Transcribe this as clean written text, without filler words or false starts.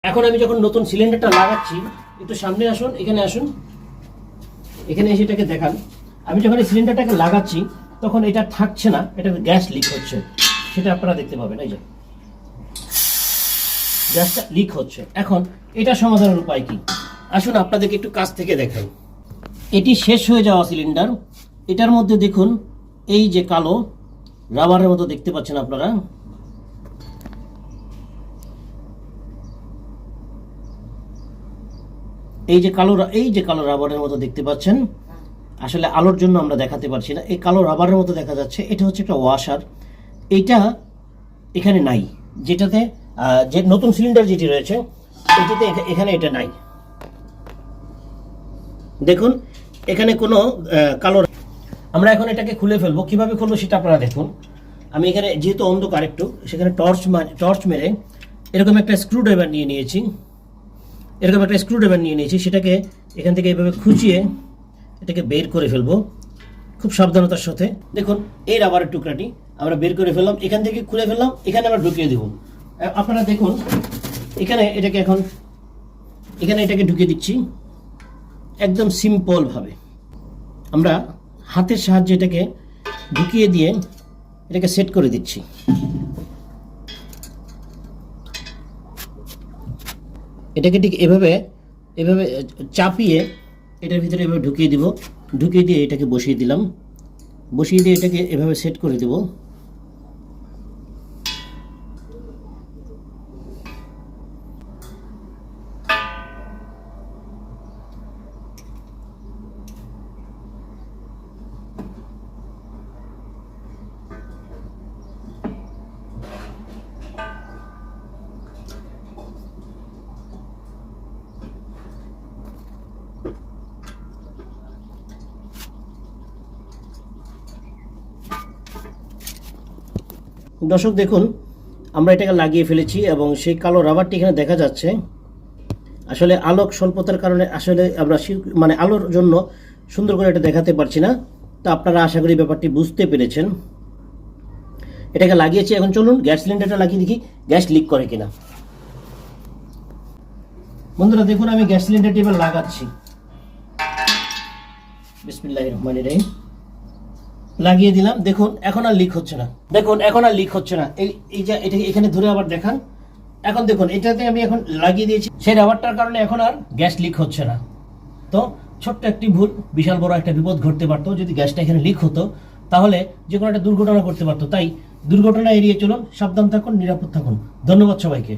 এখন আমি যখন নতুন সিলিন্ডারটা লাগাচ্ছি, একটু সামনে আসুন, এখানে আসুন, এখানে এসে এটাকে দেখান। আমি যখন এই সিলিন্ডারটাকে লাগাচ্ছি তখন এটা থাকছে না, এটা গ্যাস লিক হচ্ছে, সেটা আপনারা দেখতে পাবেন। এই যে গ্যাসটা লিক হচ্ছে। এখন এটা সমাধানের উপায় কি? আসুন আপনাদেরকে একটু কাছ থেকে দেখাই। এটি শেষ হয়ে যাওয়া সিলিন্ডার। এটার মধ্যে দেখুন এই যে কালো রাবারের মতো দেখতে পাচ্ছেন আপনারা, এই যে কালো রাবারের মতো দেখতে পাচ্ছেন। আসলে আলোর জন্য আমরা দেখাতে পারছি না, এই কালো রাবারের মতো দেখা যাচ্ছে। এটা হচ্ছে একটা ওয়াশার, এইটা এখানে নাই, যেটাতে যে নতুন সিলিন্ডার যেটি রয়েছে এটিতে এখানে এটা নাই। দেখুন এখানে কোনো কালো। আমরা এখন এটাকে খুলে ফেলবো, কিভাবে খুলবো সেটা আপনারা দেখুন। আমি এখানে যেহেতু অন্ধকার একটু, সেখানে টর্চ মেরে এরকম একটা স্ক্রুড্রাইভার নিয়ে নিয়েছি, সেটাকে এখান থেকে এইভাবে খুঁচিয়ে এটাকে বের করে ফেলবো খুব সাবধানতার সাথে। দেখুন এই রাবারের টুকরাটি আমরা বের করে ফেললাম, এখান থেকে খুলে ফেললাম, এখানে আমরা ঢুকিয়ে দেব। আপনারা দেখুন এখানে এটাকে ঢুকিয়ে দিচ্ছি একদম সিম্পল ভাবে। আমরা হাতের সাহায্যে এটাকে ঢুকিয়ে দিয়ে এটাকে সেট করে দিচ্ছি। এটাকে ঠিক এভাবে চাপিয়ে এটার ভিতরে এভাবে ঢুকিয়ে দিব, ঢুকিয়ে দিয়ে এটাকে বসিয়ে দিলাম, বসিয়ে দিয়ে এটাকে এভাবে সেট করে দেব। দর্শক দেখুন আমরা এটাকে লাগিয়ে ফেলেছি এবং সেই কালো রাবারটি এখানে দেখা যাচ্ছে। আসলে আলোক স্বল্পতার কারণে আসলে আমরা আলোর জন্য সুন্দর করে এটা দেখাতে পারছি না, তো আপনারা আশা করি ব্যাপারটি বুঝতে পেরেছেন। এটাকে লাগিয়েছি, এখন চলুন গ্যাস সিলিন্ডারটা লাগিয়ে দেখি গ্যাস লিক করে কিনা। বন্ধুরা দেখুন আমি গ্যাস সিলিন্ডারটি এবার লাগাচ্ছি। বিসমিল্লাহির রহমানির রহিম, লাগিয়ে দিলাম। দেখুন এখন আর লিক হচ্ছে না। এই যে এটা এখানে ধরে আবার দেখান। এখন দেখুন এটাতে আমি এখন লাগিয়ে দিয়েছি, সেই রাবারটার কারণে এখন আর গ্যাস লিক হচ্ছে না। তো ছোট্ট একটি ভুল বিশাল বড় একটা বিপদ ঘটতে পারতো। যদি গ্যাসটা এখানে লিক হতো তাহলে যে কোনো একটা দুর্ঘটনা ঘটতে পারতো। তাই দুর্ঘটনা এড়িয়ে চলুন, সাবধান থাকুন, নিরাপদ থাকুন। ধন্যবাদ সবাইকে।